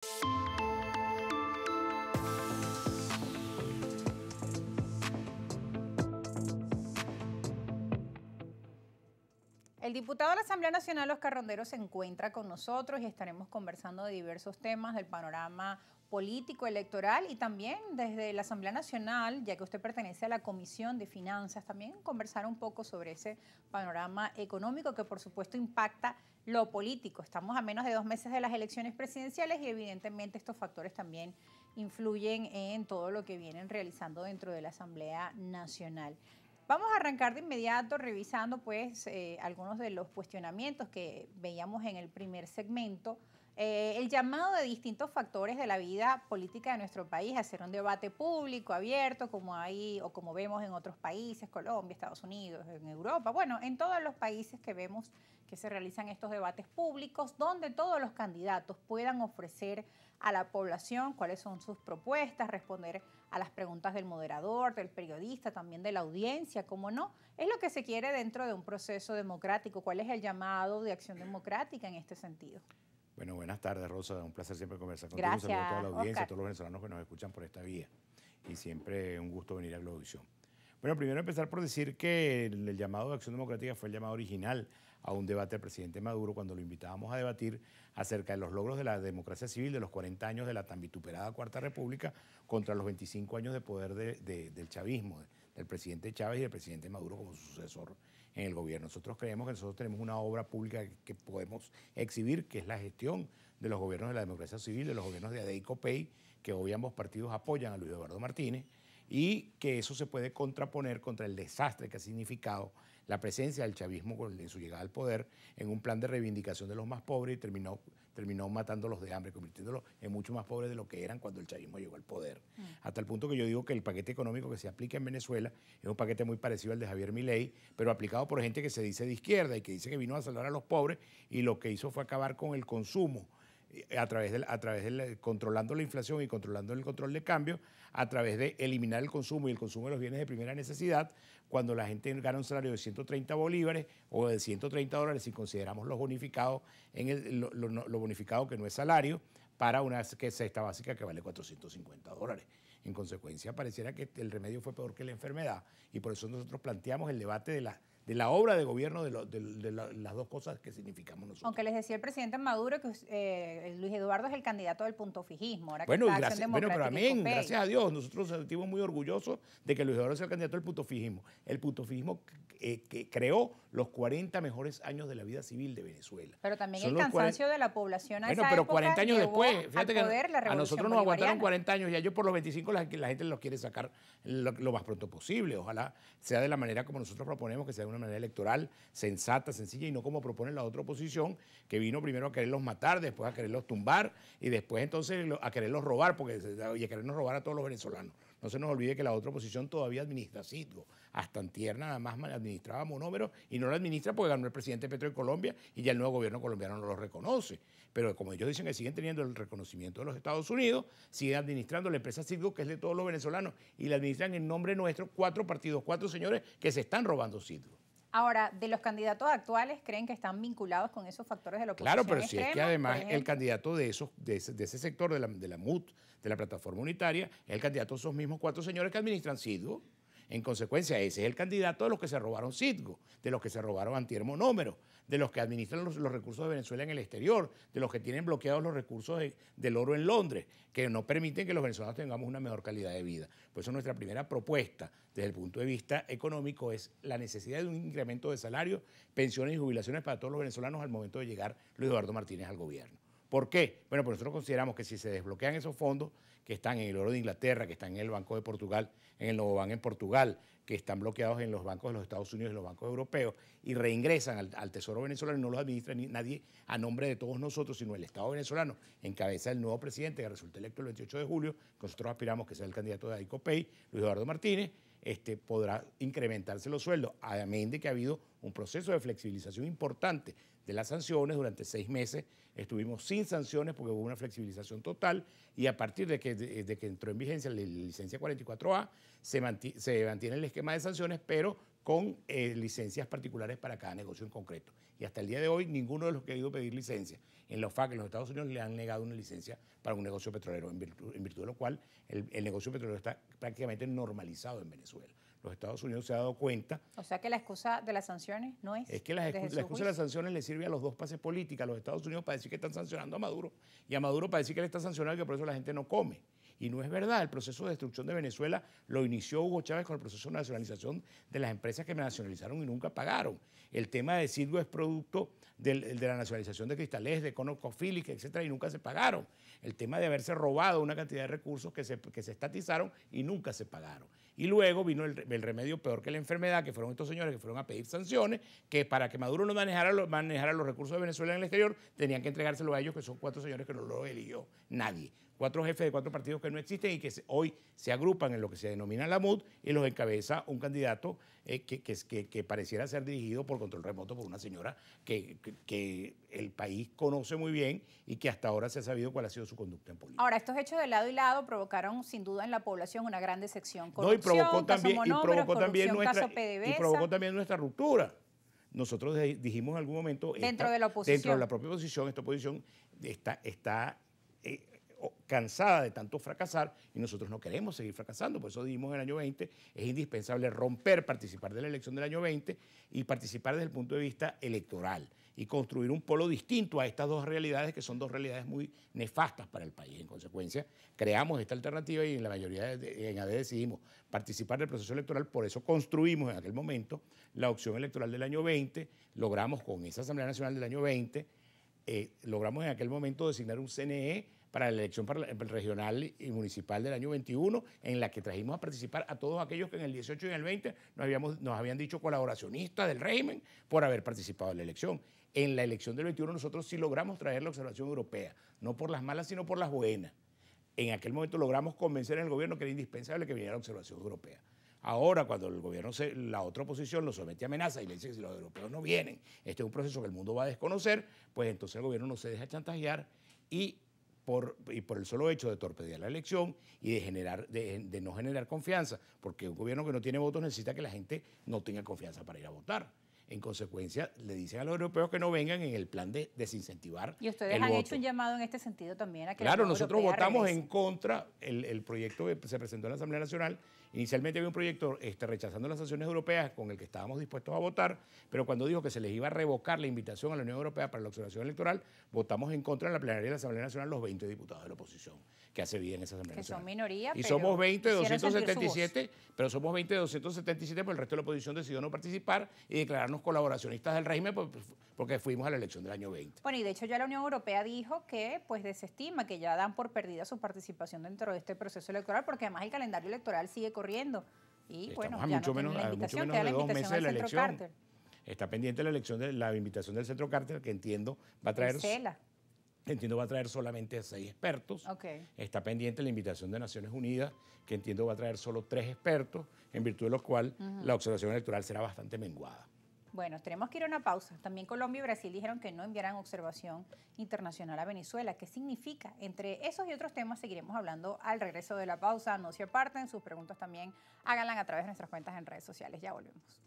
El diputado de la Asamblea Nacional, Oscar Rondero, se encuentra con nosotros y estaremos conversando de diversos temas del panorama político, electoral y también desde la Asamblea Nacional, ya que usted pertenece a la Comisión de Finanzas, también conversar un poco sobre ese panorama económico que por supuesto impacta lo político. Estamos a menos de 2 meses de las elecciones presidenciales y evidentemente estos factores también influyen en todo lo que vienen realizando dentro de la Asamblea Nacional. Vamos a arrancar de inmediato revisando pues algunos de los cuestionamientos que veíamos en el primer segmento. El llamado de distintos factores de la vida política de nuestro país a hacer un debate público, abierto, como hay o como vemos en otros países, Colombia, Estados Unidos, en Europa, bueno, en todos los países que vemos que se realizan estos debates públicos, donde todos los candidatos puedan ofrecer a la población cuáles son sus propuestas, responder a las preguntas del moderador, del periodista, también de la audiencia, cómo no. Es lo que se quiere dentro de un proceso democrático. ¿Cuál es el llamado de acción democrática en este sentido? Bueno, buenas tardes, Rosa. Un placer siempre conversar contigo. Gracias, un saludo a toda la audiencia, Oscar. a todos los venezolanos que nos escuchan por esta vía. Y siempre un gusto venir a Globovisión. Bueno, primero empezar por decir que el llamado de Acción Democrática fue el llamado original a un debate del presidente Maduro cuando lo invitábamos a debatir acerca de los logros de la democracia civil, de los 40 años de la tan vituperada Cuarta República contra los 25 años de poder del chavismo, del presidente Chávez y del presidente Maduro como su sucesor en el gobierno. Nosotros creemos que nosotros tenemos una obra pública que podemos exhibir, que es la gestión de los gobiernos de la democracia civil, de los gobiernos de ADE y COPEI, que hoy ambos partidos apoyan a Luis Eduardo Martínez, y que eso se puede contraponer contra el desastre que ha significado la presencia del chavismo en su llegada al poder en un plan de reivindicación de los más pobres y terminó matándolos de hambre, convirtiéndolos en mucho más pobres de lo que eran cuando el chavismo llegó al poder. Hasta el punto que yo digo que el paquete económico que se aplica en Venezuela es un paquete muy parecido al de Javier Milei, pero aplicado por gente que se dice de izquierda y que dice que vino a salvar a los pobres y lo que hizo fue acabar con el consumo a través del controlando la inflación y controlando el control de cambio, a través de eliminar el consumo y el consumo de los bienes de primera necesidad, cuando la gente gana un salario de 130 bolívares o de 130 dólares, si consideramos los bonificados, lo bonificado que no es salario, para una cesta básica que vale 450 dólares. En consecuencia, pareciera que el remedio fue peor que la enfermedad y por eso nosotros planteamos el debate de la obra de gobierno de las dos cosas que significamos nosotros. Aunque les decía el presidente Maduro que Luis Eduardo es el candidato del puntofijismo. Ahora que Bueno, está Acción pero Democrática y amén, COPEI. gracias a Dios. Nosotros nos sentimos muy orgullosos de que Luis Eduardo sea el candidato del puntofijismo. El puntofijismo que creó los 40 mejores años de la vida civil de Venezuela. Pero también Son el los cansancio de la población a Bueno, esa pero época 40 años llevó después, fíjate al poder que la a nosotros revolución nos aguantaron bolivariana. 40 años, ya yo por los 25 la gente los quiere sacar lo más pronto posible. Ojalá sea de la manera como nosotros proponemos, que sea de una manera electoral, sensata, sencilla y no como propone la otra oposición, que vino primero a quererlos matar, después a quererlos tumbar y después entonces a quererlos robar, y a querernos robar a todos los venezolanos. No se nos olvide que la otra oposición todavía administra Citgo. Hasta antier nada más administraba Monómero y no lo administra porque ganó el presidente Petro de Colombia y ya el nuevo gobierno colombiano no lo reconoce. Pero como ellos dicen que siguen teniendo el reconocimiento de los Estados Unidos, siguen administrando la empresa Citgo, que es de todos los venezolanos, y la administran en nombre nuestro 4 partidos, 4 señores que se están robando Citgo. Ahora, de los candidatos actuales, ¿creen que están vinculados con esos factores de la oposición Claro, pero si extrema, es que además por ejemplo? el candidato de ese sector de la MUT, de la plataforma unitaria, es el candidato de esos mismos 4 señores que administran Citgo. En consecuencia, ese es el candidato de los que se robaron Citgo, de los que se robaron antier Monómero, de los que administran los recursos de Venezuela en el exterior, de los que tienen bloqueados los recursos del oro en Londres, que no permiten que los venezolanos tengamos una mejor calidad de vida. Por eso nuestra primera propuesta desde el punto de vista económico es la necesidad de un incremento de salarios, pensiones y jubilaciones para todos los venezolanos al momento de llegar Luis Eduardo Martínez al gobierno. ¿Por qué? Bueno, pues nosotros consideramos que si se desbloquean esos fondos que están en el oro de Inglaterra, que están en el Banco de Portugal, en el Novoban en Portugal, que están bloqueados en los bancos de los Estados Unidos y los bancos europeos, y reingresan al Tesoro venezolano y no los administra nadie a nombre de todos nosotros, sino el Estado venezolano, en cabeza del nuevo presidente que resulta electo el 28 de julio, que nosotros aspiramos que sea el candidato de AICOPEI, Luis Eduardo Martínez, podrá incrementarse los sueldos, amén de que ha habido un proceso de flexibilización importante de las sanciones. Durante 6 meses estuvimos sin sanciones porque hubo una flexibilización total y a partir de que entró en vigencia la licencia 44A se mantiene el esquema de sanciones, pero con licencias particulares para cada negocio en concreto. Y hasta el día de hoy ninguno de los que ha ido a pedir licencia en la OFAC, en los Estados Unidos, le han negado una licencia para un negocio petrolero, en virtud de lo cual el negocio petrolero está prácticamente normalizado en Venezuela. Los Estados Unidos se han dado cuenta. O sea que la excusa de las sanciones no es. Es que la excusa de las sanciones le sirve a los dos pases políticos, a los Estados Unidos para decir que están sancionando a Maduro y a Maduro para decir que él está sancionando y que por eso la gente no come. Y no es verdad, el proceso de destrucción de Venezuela lo inició Hugo Chávez con el proceso de nacionalización de las empresas que nacionalizaron y nunca pagaron. El tema de Citgo es producto de la nacionalización de Cristales, de ConocoPhillips, etcétera, y nunca se pagaron. El tema de haberse robado una cantidad de recursos que se estatizaron y nunca se pagaron. Y luego vino el remedio peor que la enfermedad, que fueron estos señores que fueron a pedir sanciones, que para que Maduro no manejara los recursos de Venezuela en el exterior, tenían que entregárselos a ellos, que son 4 señores que no lo eligió nadie. 4 jefes de 4 partidos que no existen y que hoy se agrupan en lo que se denomina la MUD y los encabeza un candidato que pareciera ser dirigido por control remoto por una señora que el país conoce muy bien y que hasta ahora se ha sabido cuál ha sido su conducta en política. Ahora, estos hechos de lado y lado provocaron sin duda en la población una gran decepción. No, y provocó también nuestra ruptura. Nosotros dijimos en algún momento... Dentro de la oposición. Dentro de la propia oposición, esta oposición está cansada de tanto fracasar y nosotros no queremos seguir fracasando. Por eso dijimos en el año 20, es indispensable participar de la elección del año 20 y participar desde el punto de vista electoral y construir un polo distinto a estas dos realidades que son dos realidades muy nefastas para el país. En consecuencia, creamos esta alternativa y en la mayoría en AD decidimos participar del proceso electoral. Por eso construimos en aquel momento la opción electoral del año 20, logramos con esa Asamblea Nacional del año 20, logramos en aquel momento designar un CNE para la elección regional y municipal del año 21, en la que trajimos a participar a todos aquellos que en el 18 y en el 20 nos habían dicho colaboracionistas del régimen por haber participado en la elección. En la elección del 21 nosotros sí logramos traer la observación europea, no por las malas, sino por las buenas. En aquel momento logramos convencer al gobierno que era indispensable que viniera la observación europea. Ahora, cuando el gobierno, la otra oposición lo somete a amenaza y le dice que si los europeos no vienen, este es un proceso que el mundo va a desconocer, pues entonces el gobierno no se deja chantajear y por el solo hecho de torpedear la elección y de no generar confianza, porque un gobierno que no tiene votos necesita que la gente no tenga confianza para ir a votar. En consecuencia, le dicen a los europeos que no vengan en el plan de desincentivar. Y ustedes han hecho un llamado en este sentido también a que Claro, nosotros votamos en contra el proyecto que se presentó en la Asamblea Nacional. Inicialmente había un proyecto rechazando las sanciones europeas con el que estábamos dispuestos a votar, pero cuando dijo que se les iba a revocar la invitación a la Unión Europea para la observación electoral, votamos en contra en la plenaria de la Asamblea Nacional los 20 diputados de la oposición que hace vida en esa Asamblea Nacional. Que son minoría, y somos 20 de 277, pero somos 20 de 277, pero el resto de la oposición decidió no participar y declararnos colaboracionistas del régimen porque fuimos a la elección del año 20. Bueno, y de hecho ya la Unión Europea dijo que pues desestima, que ya dan por perdida su participación dentro de este proceso electoral, porque además el calendario electoral sigue corriendo. Y bueno, ya mucho menos de 2 meses de la elección. Está pendiente la invitación del Centro Carter, que entiendo va a traer solamente a 6 expertos. Okay. Está pendiente la invitación de Naciones Unidas, que entiendo va a traer solo 3 expertos, en virtud de lo cual la observación electoral será bastante menguada. Bueno, tenemos que ir a una pausa. También Colombia y Brasil dijeron que no enviarán observación internacional a Venezuela. ¿Qué significa? Entre esos y otros temas seguiremos hablando al regreso de la pausa. No se aparten, sus preguntas también háganlas a través de nuestras cuentas en redes sociales. Ya volvemos.